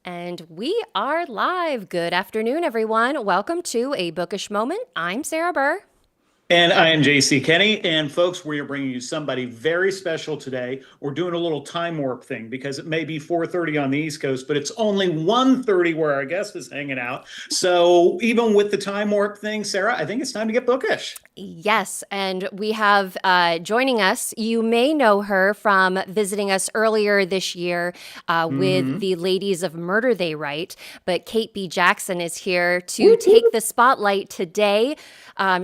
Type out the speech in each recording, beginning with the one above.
And we are live. Good afternoon, everyone. Welcome to A Bookish Moment. I'm Sarah Burr. And I am J.C. Kenney. And folks, we are bringing you somebody very special today. We're doing a little time warp thing because it may be 4:30 on the East Coast, but it's only 1:30 where our guest is hanging out. So even with the time warp thing, Sarah, I think it's time to get bookish. Yes, and we have joining us, you may know her from visiting us earlier this year with Hmm. the Ladies of Murder They Write, but Kate B. Jackson is here to take the spotlight today.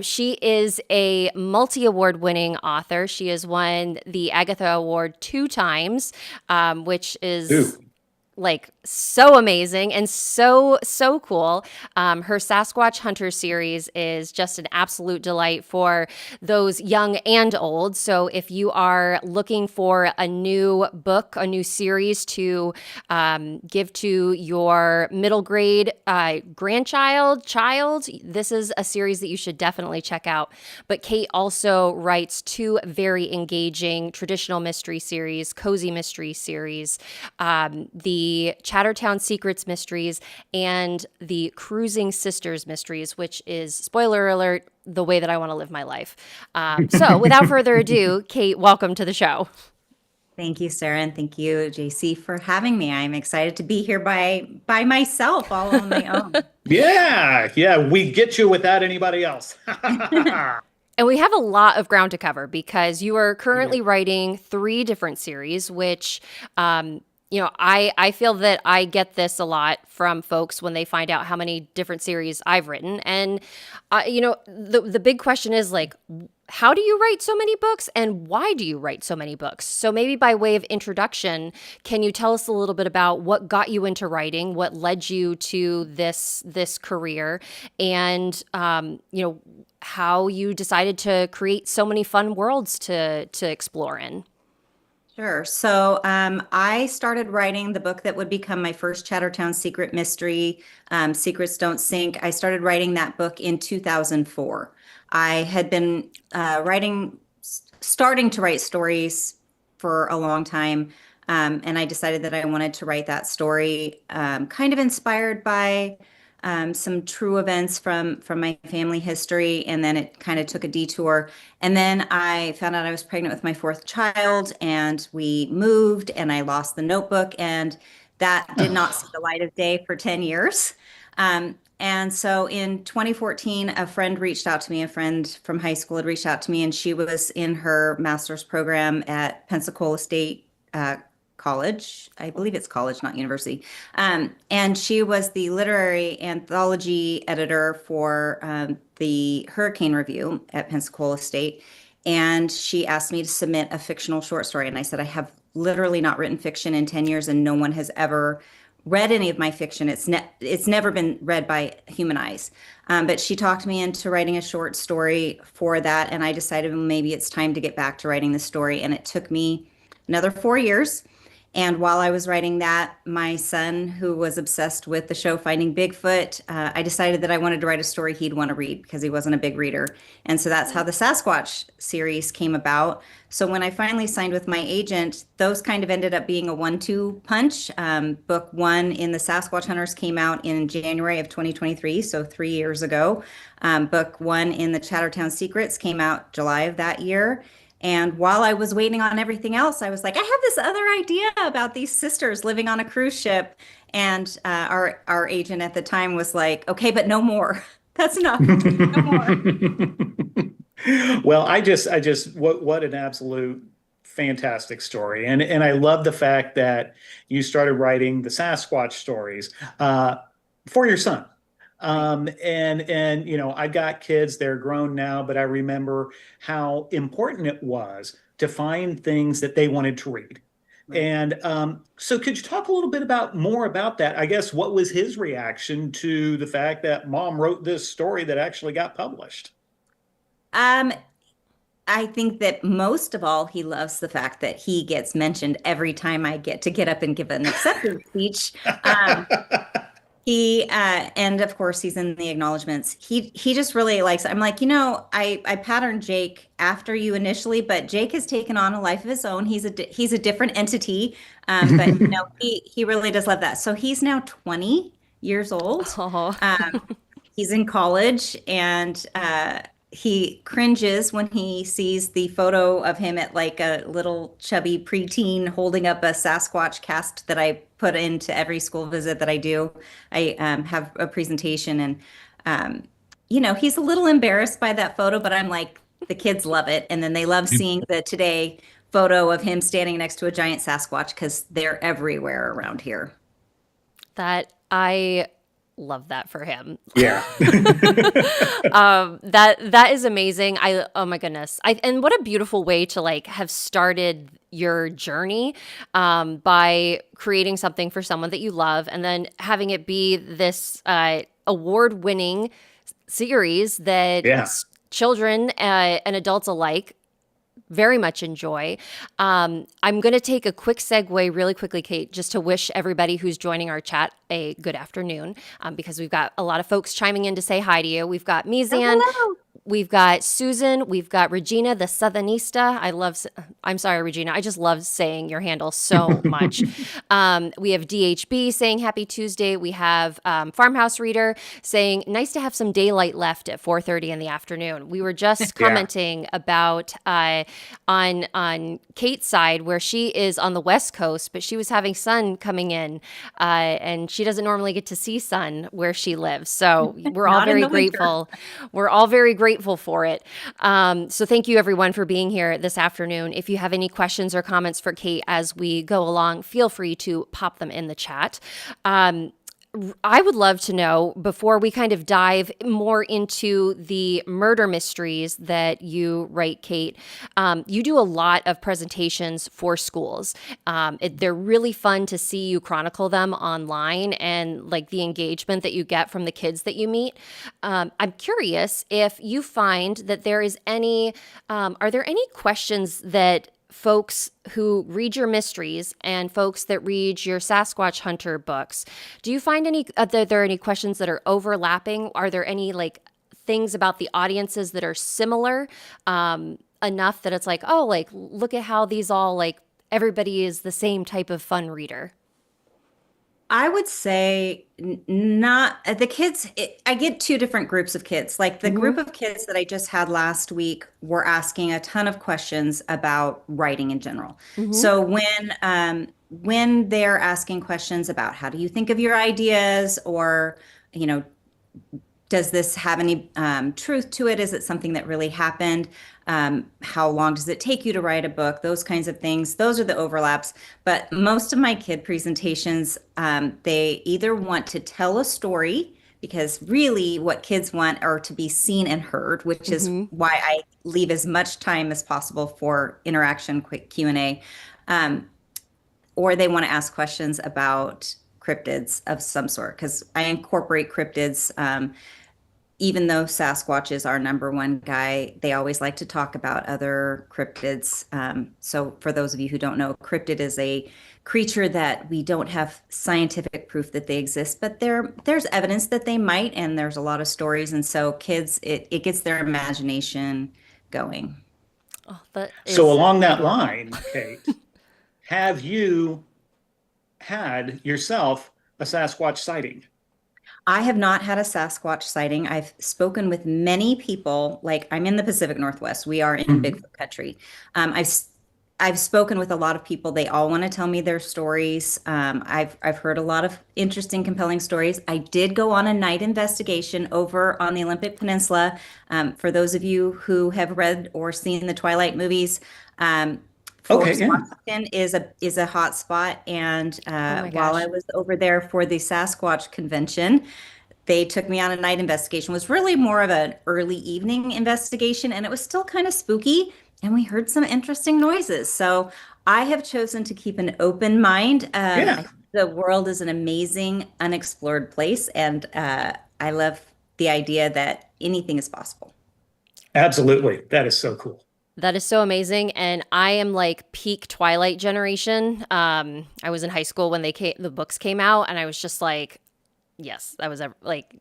She is a multi-award winning author. She has won the Agatha Award 2 times, which is Ooh. like so amazing and so cool. Her Sasquatch Hunters series is just an absolute delight for those young and old. So if you are looking for a new book, a new series to give to your middle grade child, this is a series that you should definitely check out. But Kate also writes 2 very engaging traditional mystery series, cozy mystery series. The Chattertowne Secrets mysteries and the Cruising Sisters mysteries, which is, spoiler alert, the way that I want to live my life. So without further ado, Kate, welcome to the show. Thank you, Sarah, and thank you, JC, for having me. I'm excited to be here by myself, all on my own. Yeah, we get you without anybody else. And we have a lot of ground to cover because you are We do. currently writing 3 different series, which I feel that I get this a lot from folks when they find out how many different series I've written. And, the big question is like, how do you write so many books and why do you write so many books? So maybe by way of introduction, can you tell us a little bit about what got you into writing, what led you to this career, and how you decided to create so many fun worlds to explore in? Sure. So I started writing the book that would become my first Chattertown Secret mystery, Secrets Don't Sink. I started writing that book in 2004. I had been starting to write stories for a long time, and I decided that I wanted to write that story, kind of inspired by some true events from my family history, and then it kind of took a detour. And then I found out I was pregnant with my 4th child, and we moved, and I lost the notebook, and that did not see the light of day for 10 years. And so in 2014, a friend reached out to me, a friend from high school had reached out to me, and she was in her master's program at Pensacola State College. I believe it's college, not university. And she was the literary anthology editor for the Hurricane Review at Pensacola State. And she asked me to submit a fictional short story. And I said, I have literally not written fiction in 10 years, and no one has ever read any of my fiction. It's never been read by human eyes. But she talked me into writing a short story for that. And I decided, well, maybe it's time to get back to writing the story. And it took me another 4 years. And while I was writing that, my son, who was obsessed with the show Finding Bigfoot, I decided that I wanted to write a story he'd want to read because he wasn't a big reader. And so that's how the Sasquatch series came about. So when I finally signed with my agent, those kind of ended up being a 1-2 punch. Book 1 in the Sasquatch Hunters came out in January of 2023, so 3 years ago. Book 1 in the Chattertowne Secrets came out July of that year. And while I was waiting on everything else, I was like, I have this other idea about these sisters living on a cruise ship. And our agent at the time was like, okay, but no more. That's enough. No more. Well, what an absolute fantastic story. And I love the fact that you started writing the Sasquatch stories for your son. Right. And I've got kids, they're grown now, but I remember how important it was to find things that they wanted to read. Right. And so could you talk a little bit more about that? I guess what was his reaction to the fact that mom wrote this story that actually got published? Um, I think that most of all, he loves the fact that he gets mentioned every time I get to get up and give an acceptance speech. Um, And of course he's in the acknowledgments. He just really likes, I'm like, I patterned Jake after you initially, but Jake has taken on a life of his own. He's a different entity. But he really does love that. So he's now 20 years old. Oh, He's in college, and he cringes when he sees the photo of him at like a little chubby preteen holding up a Sasquatch cast that I put into every school visit that I do. I have a presentation, and he's a little embarrassed by that photo, but I'm like, the kids love it, and then they love seeing the today photo of him standing next to a giant Sasquatch because they're everywhere around here. that I love that for him. Yeah. That is amazing. Oh my goodness. And what a beautiful way to like have started your journey by creating something for someone that you love and then having it be this award-winning series that Yeah. children and adults alike very much enjoy. I'm going to take a quick segue really quickly, Kate, just to wish everybody who's joining our chat a good afternoon, because we've got a lot of folks chiming in to say hi to you. We've got Mizan. Hello. We've got Susan. We've got Regina, the Southernista. I'm sorry, Regina. I just love saying your handle so much. We have DHB saying happy Tuesday. We have Farmhouse Reader saying nice to have some daylight left at 4:30 in the afternoon. We were just commenting about on Kate's side where she is on the West Coast, but she was having sun coming in, and she doesn't normally get to see sun where she lives. So we're all Not in very the winter. grateful. We're all very grateful for it. So thank you everyone for being here this afternoon. If you have any questions or comments for Kate as we go along, feel free to pop them in the chat. I would love to know, before we kind of dive more into the murder mysteries that you write, Kate, you do a lot of presentations for schools. They're really fun to see you chronicle them online and like the engagement that you get from the kids that you meet. I'm curious if you find that there is are there any questions that folks who read your mysteries and folks that read your Sasquatch Hunter books, do you find are there any questions that are overlapping? Are there any like things about the audiences that are similar enough that it's like, oh, like look at how these all like everybody is the same type of fun reader? I would say not the kids. I get two different groups of kids. Like the group of kids that I just had last week were asking a ton of questions about writing in general. So when they're asking questions about how do you think of your ideas, or does this have any truth to it? Is it something that really happened? How long does it take you to write a book? Those kinds of things. Those are the overlaps. But most of my kid presentations, they either want to tell a story, because really what kids want are to be seen and heard, which is why I leave as much time as possible for interaction, quick Q&A. Or they want to ask questions about cryptids of some sort, because I incorporate cryptids. Even though Sasquatch is our number one guy, they always like to talk about other cryptids. So for those of you who don't know, cryptid is a creature that we don't have scientific proof that they exist, but there's evidence that they might, and there's a lot of stories. And so kids, it gets their imagination going. Oh, So along that line, Kate, have you had yourself a Sasquatch sighting? I have not had a Sasquatch sighting. I've spoken with many people. Like, I'm in the Pacific Northwest. We are in Bigfoot country. I've spoken with a lot of people. They all want to tell me their stories. I've heard a lot of interesting, compelling stories. I did go on a night investigation over on the Olympic Peninsula. For those of you who have read or seen the Twilight movies, Washington is a hot spot. And while I was over there for the Sasquatch convention, they took me on a night investigation. It was really more of an early evening investigation, and it was still kind of spooky. And we heard some interesting noises. So I have chosen to keep an open mind. I think the world is an amazing, unexplored place. And I love the idea that anything is possible. Absolutely. That is so cool. That is so amazing. And I am like peak Twilight generation. I was in high school when the books came out, and I was just like, Yes, that was like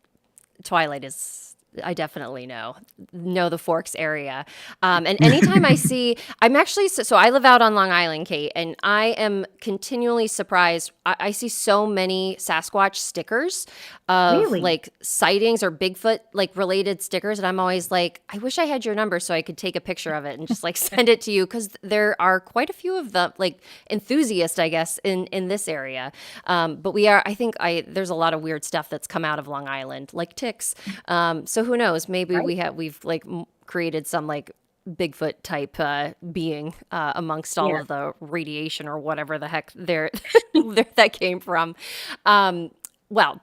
Twilight is. I definitely know the Forks area. And anytime I see, I'm actually, so I live out on Long Island, Kate, and I am continually surprised. I see so many Sasquatch stickers of Really? like sightings or Bigfoot like related stickers. And I'm always like, I wish I had your number so I could take a picture of it and just like send it to you. Cause there are quite a few of them, like enthusiasts, I guess, in this area. But I think there's a lot of weird stuff that's come out of Long Island, like ticks. So who knows? Maybe Right. we've like created some like Bigfoot type being amongst all Yeah. of the radiation or whatever the heck there that came from. Well,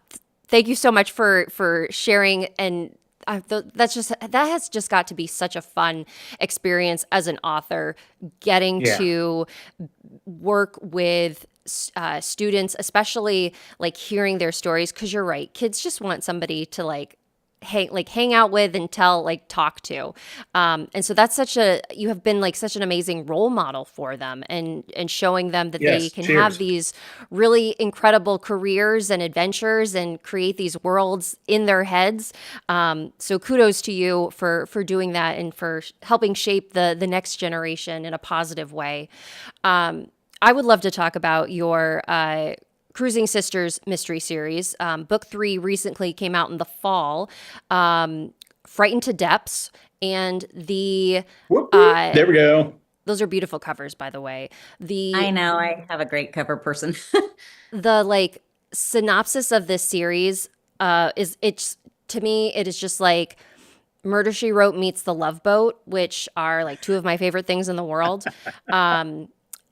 thank you so much for sharing and. That has just got to be such a fun experience as an author, getting Yeah. to work with students, especially like hearing their stories. Because you're right, kids just want somebody to hang out with and talk to, and so you have been like such an amazing role model for them, and showing them that they Yes. can have Cheers. these really incredible careers and adventures and create these worlds in their heads. So kudos to you for doing that and for helping shape the next generation in a positive way. I would love to talk about your Cruising Sisters mystery series. Book 3 recently came out in the fall. Frightened to Depths, and Whoop, whoop. There we go. those are beautiful covers, by the way. I The know I have a great cover person. the like synopsis of this series is it's to me it is just like Murder She Wrote meets The Love Boat, which are like two of my favorite things in the world.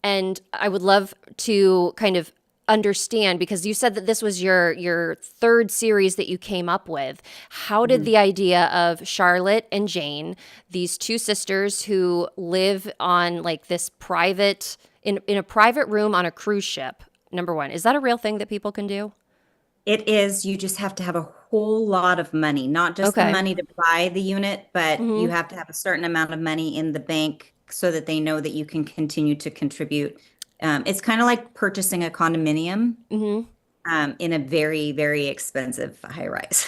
And I would love to kind of understand, because you said that this was your third series that you came up with. How did the idea of Charlotte and Jane, these two sisters who live on like this private in a private room on a cruise ship? Number one, is that a real thing that people can do? It is, you just have to have a whole lot of money, not just the Okay. money to buy the unit, but you Hmm. have to have a certain amount of money in the bank so that they know that you can continue to contribute. It's kind of like purchasing a condominium Hmm. in a very, very expensive high rise.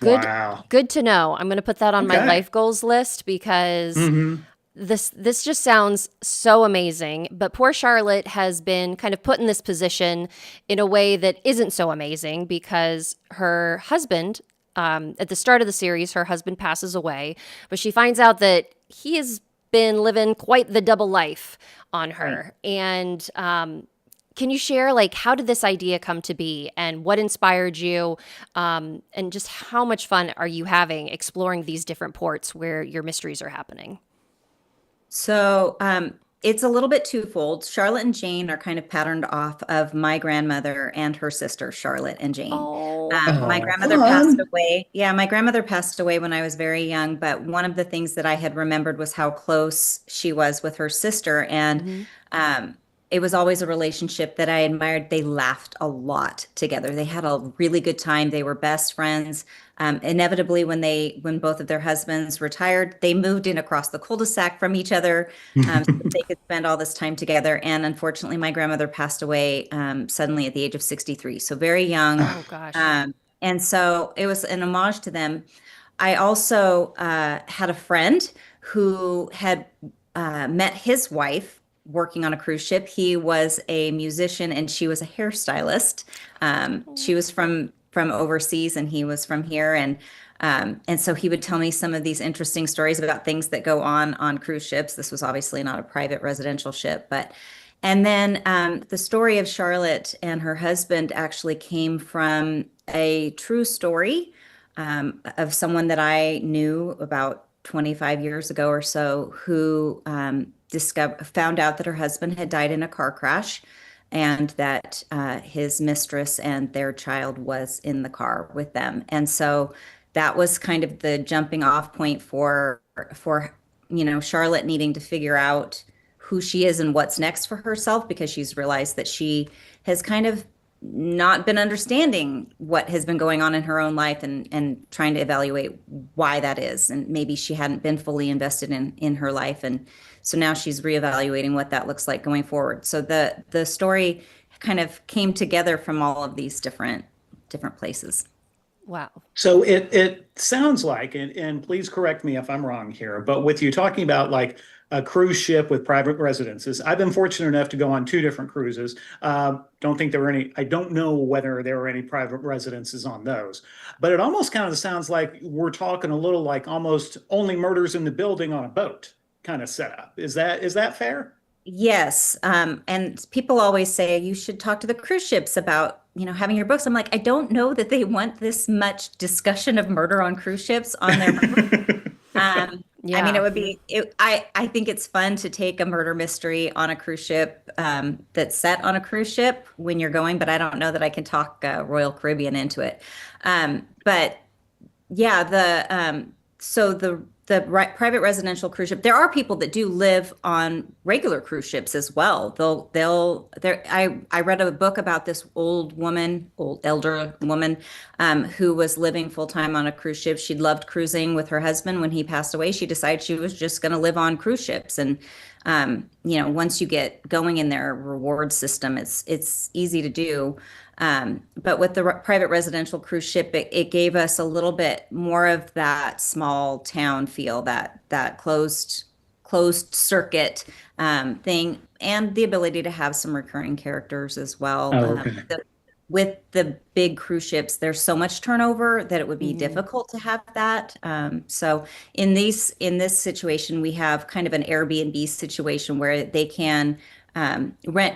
Good, Wow. good to know. I'm going to put that on my Okay. life goals list because Hmm. this just sounds so amazing. But poor Charlotte has been kind of put in this position in a way that isn't so amazing because her husband, at the start of the series, her husband passes away, but she finds out that he has been living quite the double life on Right. her. And can you share, like, how did this idea come to be and what inspired you? And just how much fun are you having exploring these different ports where your mysteries are happening? So it's a little bit twofold. Charlotte and Jane are kind of patterned off of my grandmother and her sister, Charlotte and Jane. Oh, My Oh, grandmother passed fun. away. Yeah, my grandmother passed away when I was very young, but one of the things that I had remembered was how close she was with her sister. And hmm. um, it was always a relationship that I admired. They laughed a lot together. They had a really good time. They were best friends. Inevitably, when both of their husbands retired, they moved in across the cul-de-sac from each other, so that they could spend all this time together. And unfortunately, my grandmother passed away suddenly at the age of 63, so very young. Oh gosh. And so it was an homage to them. I also had a friend who had met his wife working on a cruise ship. He was a musician and she was a hairstylist. She was from overseas and he was from here, and so he would tell me some of these interesting stories about things that go on cruise ships. This was obviously not a private residential ship, but and then the story of Charlotte and her husband actually came from a true story of someone that I knew about 25 years ago or so who found out that her husband had died in a car crash and that his mistress and their child was in the car with them. And so that was kind of the jumping off point for Charlotte needing to figure out who she is and what's next for herself, because she's realized that she has kind of not been understanding what has been going on in her own life, and trying to evaluate why that is. And maybe she hadn't been fully invested in her life. And so now she's reevaluating what that looks like going forward. So the story kind of came together from all of these different different places. Wow. So it sounds like, and please correct me if I'm wrong here, but with you talking about like a cruise ship with private residences, I've been fortunate enough to go on two different cruises. Don't think there were any, I don't know whether there were any private residences on those, but it almost kind of sounds like we're talking a little like almost only murders in the building on a boat kind of setup. Is that fair? Yes. And people always say you should talk to the cruise ships about, having your books. I'm like, I don't know that they want this much discussion of murder on cruise ships on their book. I mean, Yeah. I think it's fun to take a murder mystery on a cruise ship that's set on a cruise ship when you're going, but I don't know that I can talk Royal Caribbean into it. But yeah, private residential cruise ship. There are people that do live on regular cruise ships as well. I read a book about this elder woman, who was living full time on a cruise ship. She loved cruising with her husband. When he passed away, she decided she was just going to live on cruise ships. And once you get going in their reward system, it's easy to do. But with the private residential cruise ship, it gave us a little bit more of that small town feel, that closed circuit thing, and the ability to have some recurring characters as well. Oh, okay. With the big cruise ships, there's so much turnover that it would be difficult to have that. So in this situation, we have kind of an Airbnb situation where they can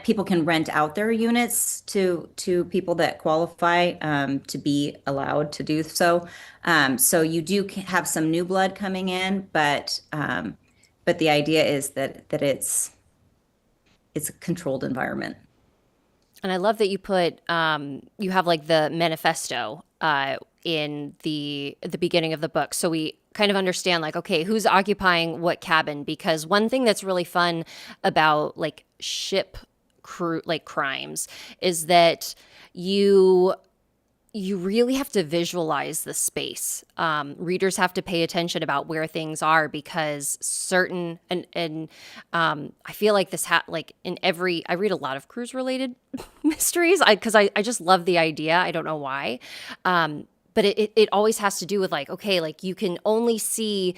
people can rent out their units to people that qualify to be allowed to do so. So you do have some new blood coming in, but the idea is that it's a controlled environment. And I love that you put you have like the manifesto in the beginning of the book, so we kind of understand like, okay, who's occupying what cabin? Because one thing that's really fun about like ship crew like crimes is that you really have to visualize the space. Readers have to pay attention about where things are, because certain and I feel like like in every, I read a lot of cruise related mysteries because I just love the idea. I don't know why. But it always has to do with like, okay, like you can only see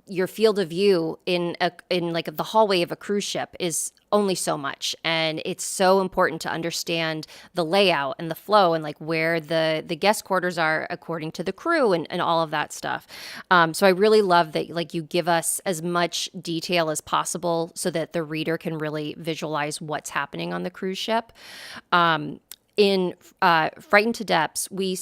your field of view in like the hallway of a cruise ship is only so much. And it's so important to understand the layout and the flow and like where the guest quarters are according to the crew and all of that stuff. So I really love that like you give us as much detail as possible so that the reader can really visualize what's happening on the cruise ship. In Frightened to Depths, we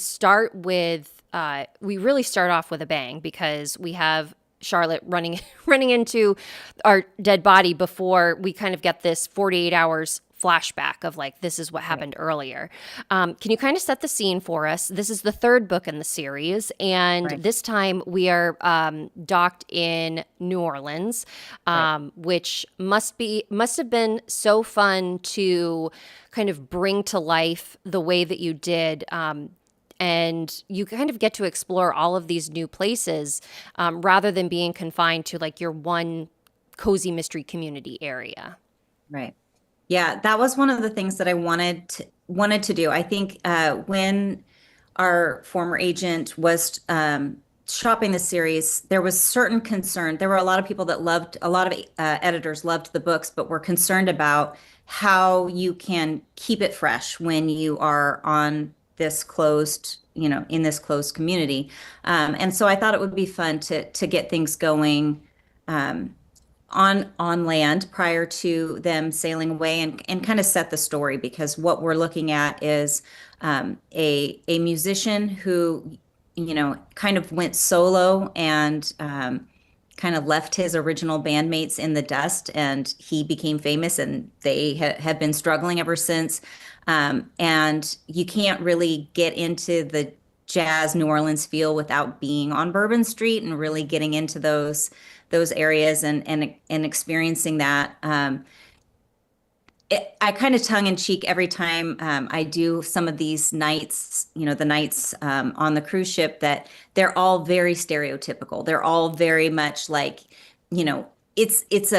really start off with a bang, because we have Charlotte running into our dead body before we kind of get this 48 hours flashback of like, this is what happened earlier. Can you kind of set the scene for us? This is the third book in the series, and this time we are docked in New Orleans, which must have been so fun to kind of bring to life the way that you did. And you kind of get to explore all of these new places rather than being confined to like your one cozy mystery community area. Right. Yeah, that was one of the things that I wanted to do. I think when our former agent was shopping the series, there was certain concern. There were a lot of people that a lot of editors loved the books, but were concerned about how you can keep it fresh when you are on this closed, in this closed community. And so I thought it would be fun to get things going on land prior to them sailing away, and kind of set the story, because what we're looking at is a musician who, kind of went solo and kind of left his original bandmates in the dust, and he became famous, and they have been struggling ever since. And you can't really get into the jazz New Orleans feel without being on Bourbon Street and really getting into those areas and experiencing that. I kind of tongue in cheek every time I do some of these nights, the nights on the cruise ship, that they're all very stereotypical. They're all very much like, it's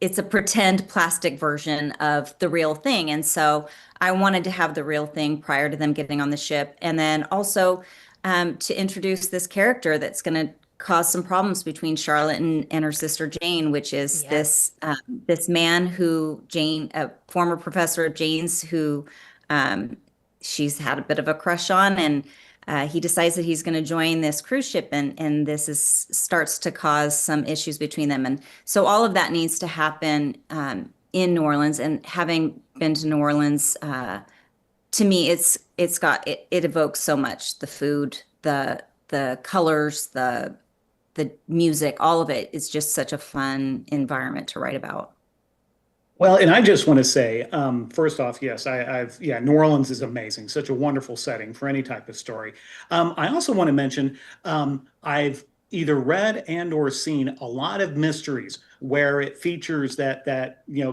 it's a pretend plastic version of the real thing. And so I wanted to have the real thing prior to them getting on the ship. And then also to introduce this character that's going to cause some problems between Charlotte and her sister Jane, which is Yes. this man who Jane, a former professor of Jane's, who she's had a bit of a crush on, and he decides that he's going to join this cruise ship, and this is starts to cause some issues between them, and so all of that needs to happen in New Orleans. And having been to New Orleans, to me, it evokes so much: the food, the colors, the music, all of it is just such a fun environment to write about. Well, and I just want to say, first off, yes, yeah, New Orleans is amazing, such a wonderful setting for any type of story. I also want to mention, I've either read and or seen a lot of mysteries where it features that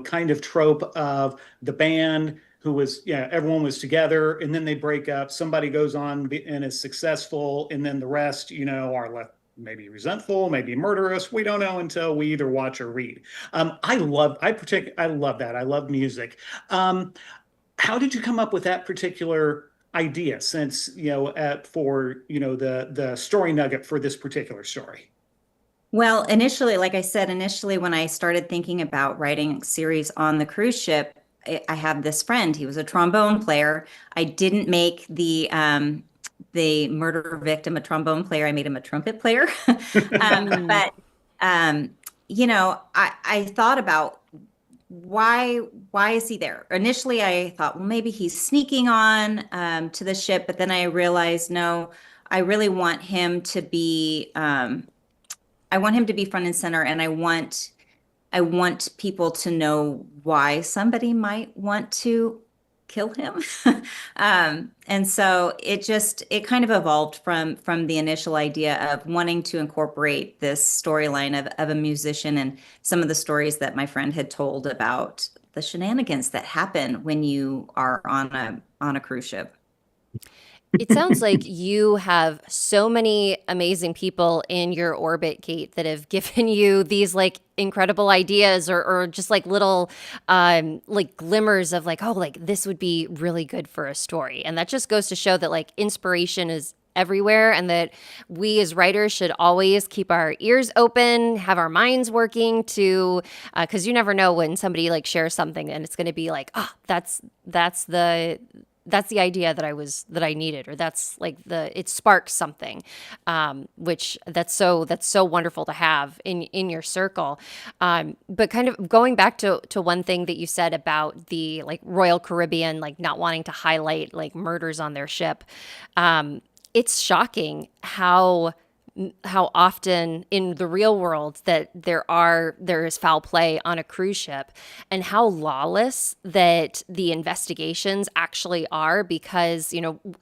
kind of trope of the band who was, yeah, everyone was together and then they break up. Somebody goes on and is successful, and then the rest, are left maybe resentful, maybe murderous. We don't know until we either watch or read. I love that. I love music. How did you come up with that particular idea? Since for the story nugget for this particular story. Well, initially, like I said, when I started thinking about writing a series on the cruise ship, I have this friend. He was a trombone player. I didn't make the murder victim a trombone player. I made him a trumpet player. But I thought about why is he there? Initially, I thought, well, maybe he's sneaking on to the ship, but then I realized, no, I really want him to be front and center, and I want people to know why somebody might want to kill him. And so it kind of evolved from the initial idea of wanting to incorporate this storyline of a musician and some of the stories that my friend had told about the shenanigans that happen when you are on a cruise ship. It sounds like you have so many amazing people in your orbit, Kate, that have given you these like incredible ideas or just like little like glimmers of like, oh, like this would be really good for a story. And that just goes to show that like inspiration is everywhere, and that we as writers should always keep our ears open, have our minds working to, because you never know when somebody like shares something and it's going to be like, oh, that's the idea that I needed, or that's like it sparks something, which that's so wonderful to have in your circle. But kind of going back to one thing that you said about the like Royal Caribbean, like not wanting to highlight like murders on their ship. It's shocking how often in the real world that there is foul play on a cruise ship, and how lawless that the investigations actually are, because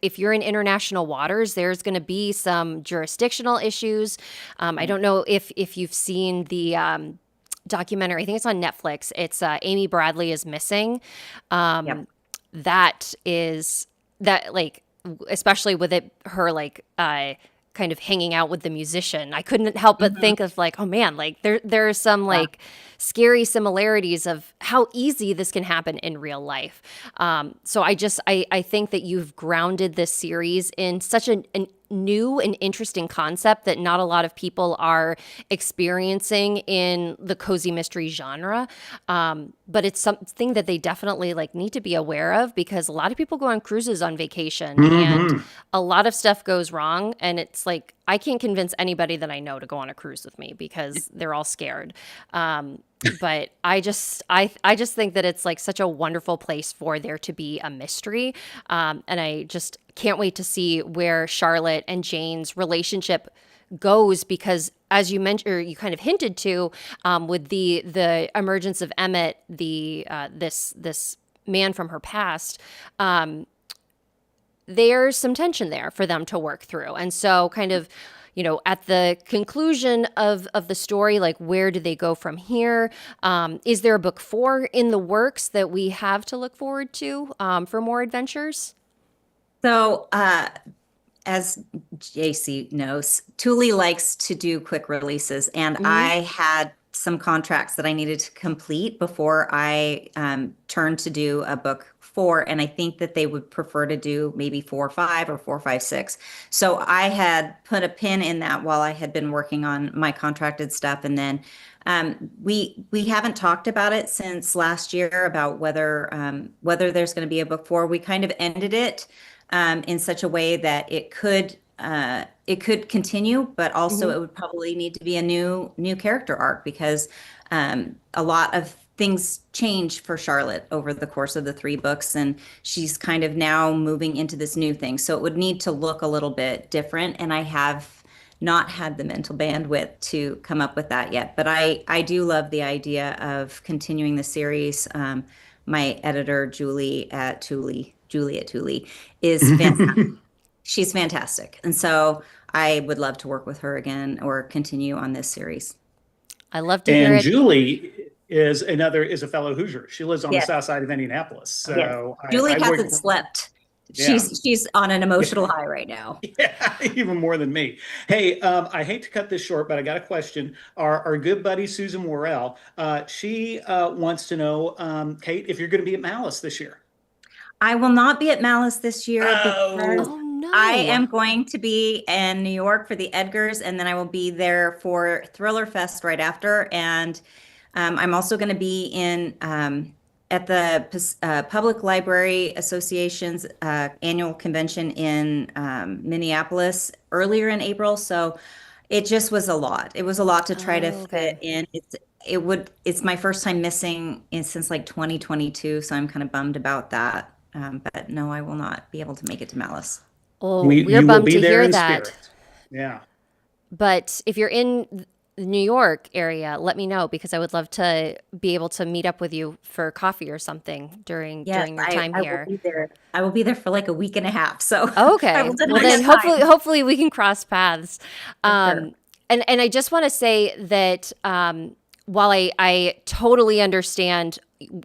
if you're in international waters, there's going to be some jurisdictional issues. I don't know if you've seen the documentary. I think it's on Netflix. It's Amy Bradley is Missing. Yep. That like, especially with her like kind of hanging out with the musician, I couldn't help but think of like, oh man, like there are some like scary similarities of how easy this can happen in real life. So I think that you've grounded this series in such a new and interesting concept that not a lot of people are experiencing in the cozy mystery genre. But it's something that they definitely like need to be aware of, because a lot of people go on cruises on vacation and a lot of stuff goes wrong. And it's like, I can't convince anybody that I know to go on a cruise with me because they're all scared. But I just think that it's like such a wonderful place for there to be a mystery. And I just can't wait to see where Charlotte and Jane's relationship goes, because as you mentioned, or you kind of hinted to, with the emergence of Emmett, this man from her past, there's some tension there for them to work through. And so kind of, at the conclusion of the story, like where do they go from here? Is there a book 4 in the works that we have to look forward to for more adventures? So, as JC knows, Tule likes to do quick releases, and I had some contracts that I needed to complete before I turned to do a book 4, and I think that they would prefer to do maybe 4 or 5 or 4 5 6. So I had put a pin in that while I had been working on my contracted stuff, and then we haven't talked about it since last year about whether there's going to be a book 4. We kind of ended it in such a way that it could continue, but also it would probably need to be a new character arc, because a lot of things change for Charlotte over the course of the 3 books, and she's kind of now moving into this new thing. So it would need to look a little bit different, and I have not had the mental bandwidth to come up with that yet. But I do love the idea of continuing the series. My editor, Julie at Tule, is fantastic. She's fantastic. And so I would love to work with her again or continue on this series. I love to hear And it. Julie is a fellow Hoosier. She lives on the south side of Indianapolis. So Julie I hasn't slept. She's on an emotional high right now. Yeah, even more than me. Hey, I hate to cut this short, but I got a question. Our good buddy Susan Worrell, she wants to know, Kate, if you're going to be at Malice this year. I will not be at Malice this year because Oh no. I am going to be in New York for the Edgars, and then I will be there for Thriller Fest right after. And I'm also going to be in at the Public Library Association's annual convention in Minneapolis earlier in April. So it just was a lot. It was a lot to try to fit in. It's my first time missing since like 2022, so I'm kind of bummed about that. But no, I will not be able to make it to Malice. Oh, we're bummed to hear that. Spirit. Yeah. But if you're in the New York area, let me know, because I would love to be able to meet up with you for coffee or something during your time here. Will be there. I will be there for like a week and a half. So okay, well then hopefully we can cross paths. Sure. And I just want to say that while I totally understand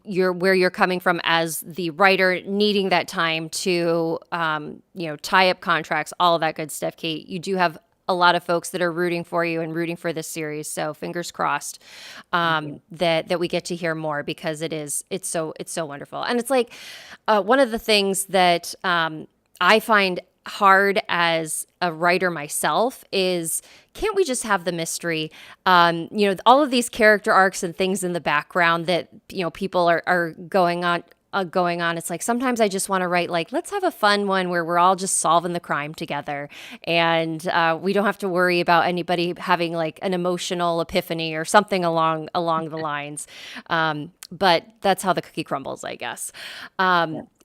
where you're coming from as the writer, needing that time to tie up contracts, all of that good stuff, Kate, you do have a lot of folks that are rooting for you and rooting for this series. So fingers crossed that we get to hear more, because it's so wonderful. And it's like one of the things that I find hard as a writer myself is, can't we just have the mystery? All of these character arcs and things in the background that people are going on. It's like sometimes I just want to write, like, let's have a fun one where we're all just solving the crime together, and we don't have to worry about anybody having like an emotional epiphany or something along the lines. But that's how the cookie crumbles, I guess.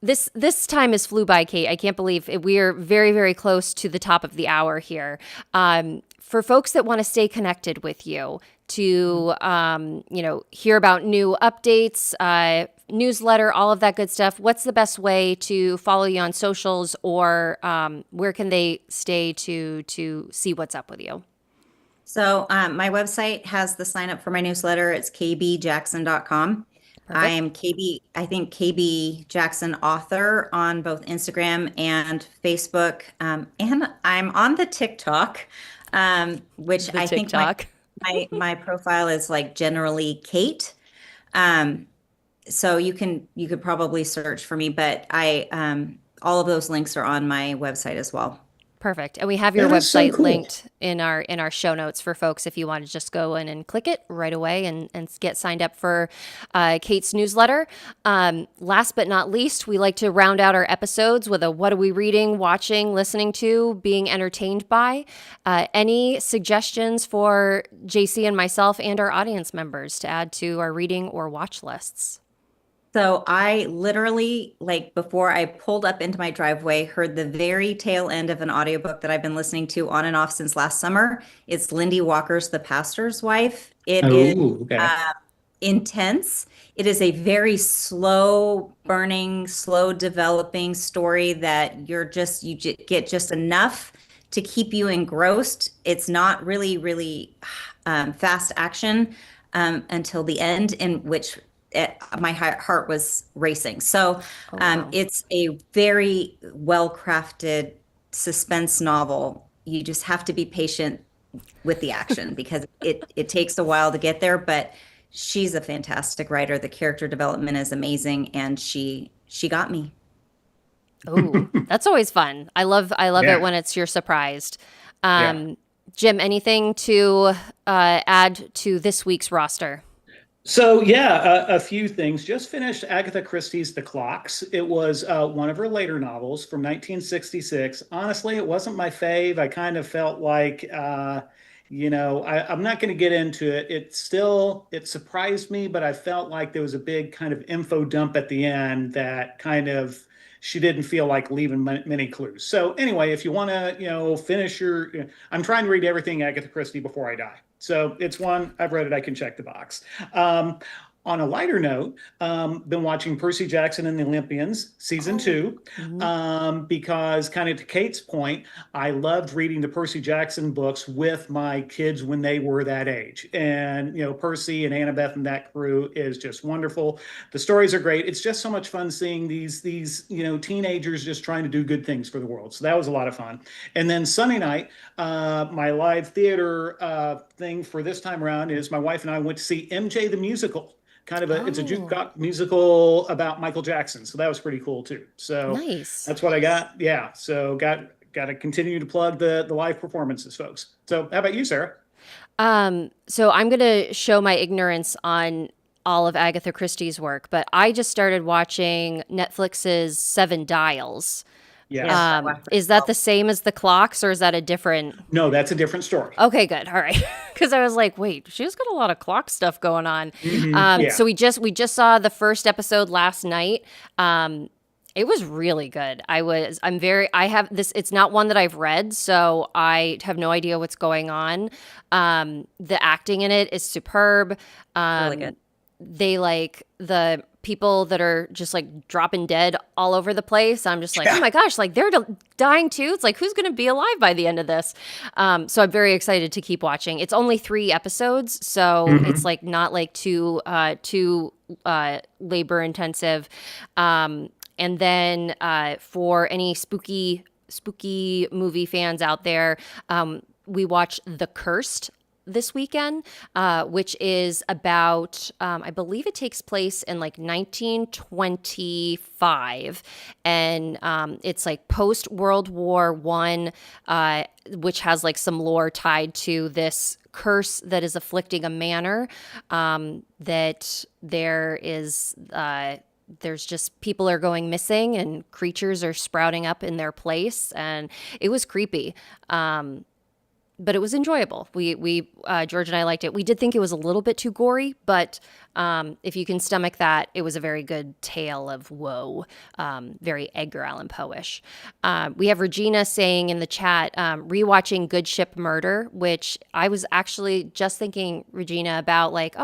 This time has flew by, Kate. I can't believe it. We are very, very close to the top of the hour here. For folks that want to stay connected with you, to hear about new updates, newsletter, all of that good stuff, what's the best way to follow you on socials, or where can they stay to see what's up with you? So my website has the sign up for my newsletter. It's kbjackson.com. I am I think KB Jackson author on both Instagram and Facebook. And I'm on the TikTok, which I think my profile is like generally Kate. So you could probably search for me, but all of those links are on my website as well. Perfect. And we have your website linked in our show notes for folks if you want to just go in and click it right away and get signed up for Kate's newsletter. Last but not least, we like to round out our episodes with a what are we reading, watching, listening to, being entertained by. Any suggestions for JC and myself and our audience members to add to our reading or watch lists? So I literally, like before I pulled up into my driveway, heard the very tail end of an audiobook that I've been listening to on and off since last summer. It's Lindy Walker's The Pastor's Wife. It is intense. It is a very slow burning, slow developing story that you get just enough to keep you engrossed. It's not really, really fast action until the end, in which my heart was racing. So it's a very well-crafted suspense novel. You just have to be patient with the action because it takes a while to get there, but she's a fantastic writer. The character development is amazing, and she got me. Oh, that's always fun. I love it Yeah. when it's you're surprised. Yeah. Jim, anything to add to this week's roster? So yeah, a few things. Just finished Agatha Christie's The Clocks. It was one of her later novels from 1966. Honestly, it wasn't my fave. I kind of felt like, I'm not going to get into it. It surprised me, but I felt like there was a big kind of info dump at the end that kind of she didn't feel like leaving many clues. So anyway, if you want to, finish I'm trying to read everything Agatha Christie before I die. So it's one, I've read it, I can check the box. On a lighter note, been watching Percy Jackson and the Olympians season 2, because kind of to Kate's point, I loved reading the Percy Jackson books with my kids when they were that age. And, Percy and Annabeth and that crew is just wonderful. The stories are great. It's just so much fun seeing these teenagers just trying to do good things for the world. So that was a lot of fun. And then Sunday night, my live theater thing for this time around is my wife and I went to see MJ the Musical. It's a jukebox musical about Michael Jackson. So that was pretty cool too. So Nice. that's what I got. Yeah. So got to continue to plug the live performances, folks. So how about you, Sarah? So I'm going to show my ignorance on all of Agatha Christie's work, but I just started watching Netflix's Seven Dials. Yes. Is that the same as The Clocks, or is that a different? No, that's a different story. Okay, good. All right. Because I was like, wait, she's got a lot of clock stuff going on. Yeah. So we just saw the first episode last night. It was really good. I have this, it's not one that I've read, so I have no idea what's going on. The acting in it is superb. Really good. They like the people that are just like dropping dead all over the place. I'm just like, oh my gosh, like they're dying too. It's like, who's going to be alive by the end of this? So I'm very excited to keep watching. It's only 3 episodes, so it's like not like too labor intensive. And then for any spooky movie fans out there, we watched The Cursed this weekend, which is about, I believe it takes place in like 1925, and it's like post World War One, which has like some lore tied to this curse that is afflicting a manor, that there is. There's just people are going missing and creatures are sprouting up in their place, and it was creepy. But it was enjoyable. We George and I liked it. We did think it was a little bit too gory, but if you can stomach that, it was a very good tale of woe, very Edgar Allan Poe-ish. We have Regina saying in the chat, rewatching Good Ship Murder, which I was actually just thinking, Regina, about like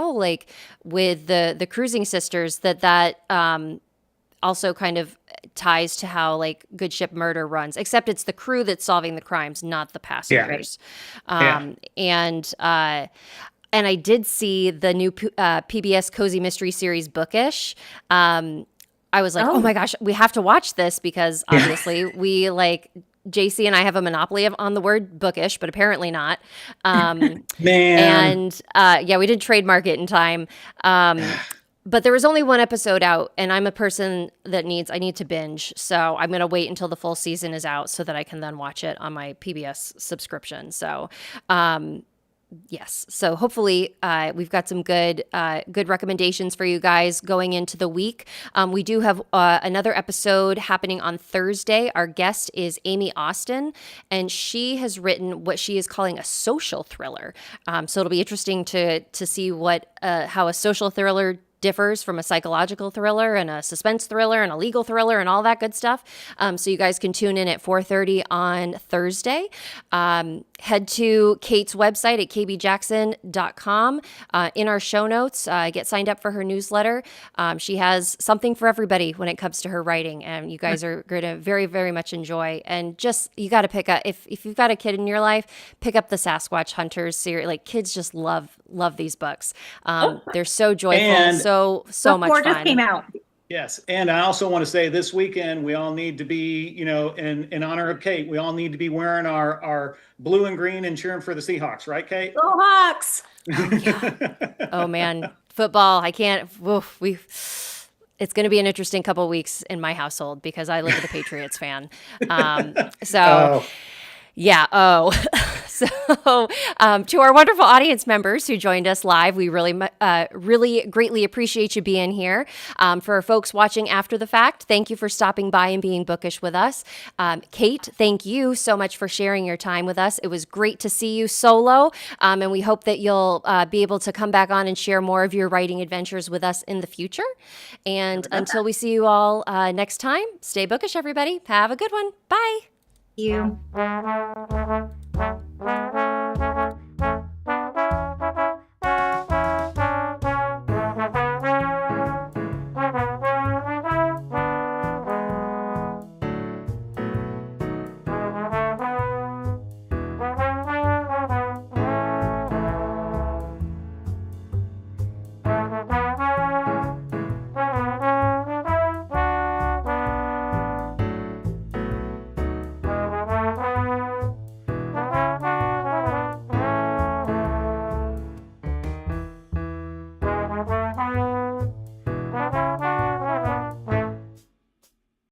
with the Cruising Sisters, that also kind of ties to how like Good Ship Murder runs, except it's the crew that's solving the crimes, not the passengers. And I did see the new PBS Cozy Mystery Series Bookish. I was like, oh my gosh, we have to watch this because obviously we like JC and I have a monopoly on the word bookish, but apparently not. Man. And we didn't trademark it in time. But there was only 1 episode out, and I'm a person that I need to binge. So I'm going to wait until the full season is out so that I can then watch it on my PBS subscription. So, yes. So hopefully we've got some good recommendations for you guys going into the week. We do have another episode happening on Thursday. Our guest is Amy Austin, and she has written what she is calling a social thriller. So it'll be interesting to see how a social thriller differs from a psychological thriller and a suspense thriller and a legal thriller and all that good stuff. So you guys can tune in at 4:30 on Thursday. Head to Kate's website at kbjackson.com. In our show notes, get signed up for her newsletter. She has something for everybody when it comes to her writing, and you guys are going to very, very much enjoy. And just, you got to pick up, if you've got a kid in your life, pick up the Sasquatch Hunters series. Like, kids just love these books. They're so joyful, And so much fun. Just came out. Yes. And I also want to say this weekend, we all need to be, in honor of Kate, we all need to be wearing our blue and green and cheering for the Seahawks, right, Kate? Go Hawks! Oh man, football. I can't. Oof, it's going to be an interesting couple weeks in my household because I live with a Patriots fan. Oh. Yeah. Oh, so to our wonderful audience members who joined us live, we really greatly appreciate you being here. For folks watching after the fact, thank you for stopping by and being bookish with us. Kate, thank you so much for sharing your time with us. It was great to see you solo, and we hope that you'll be able to come back on and share more of your writing adventures with us in the future. And until we see you all next time, stay bookish, everybody. Have a good one. Bye. You.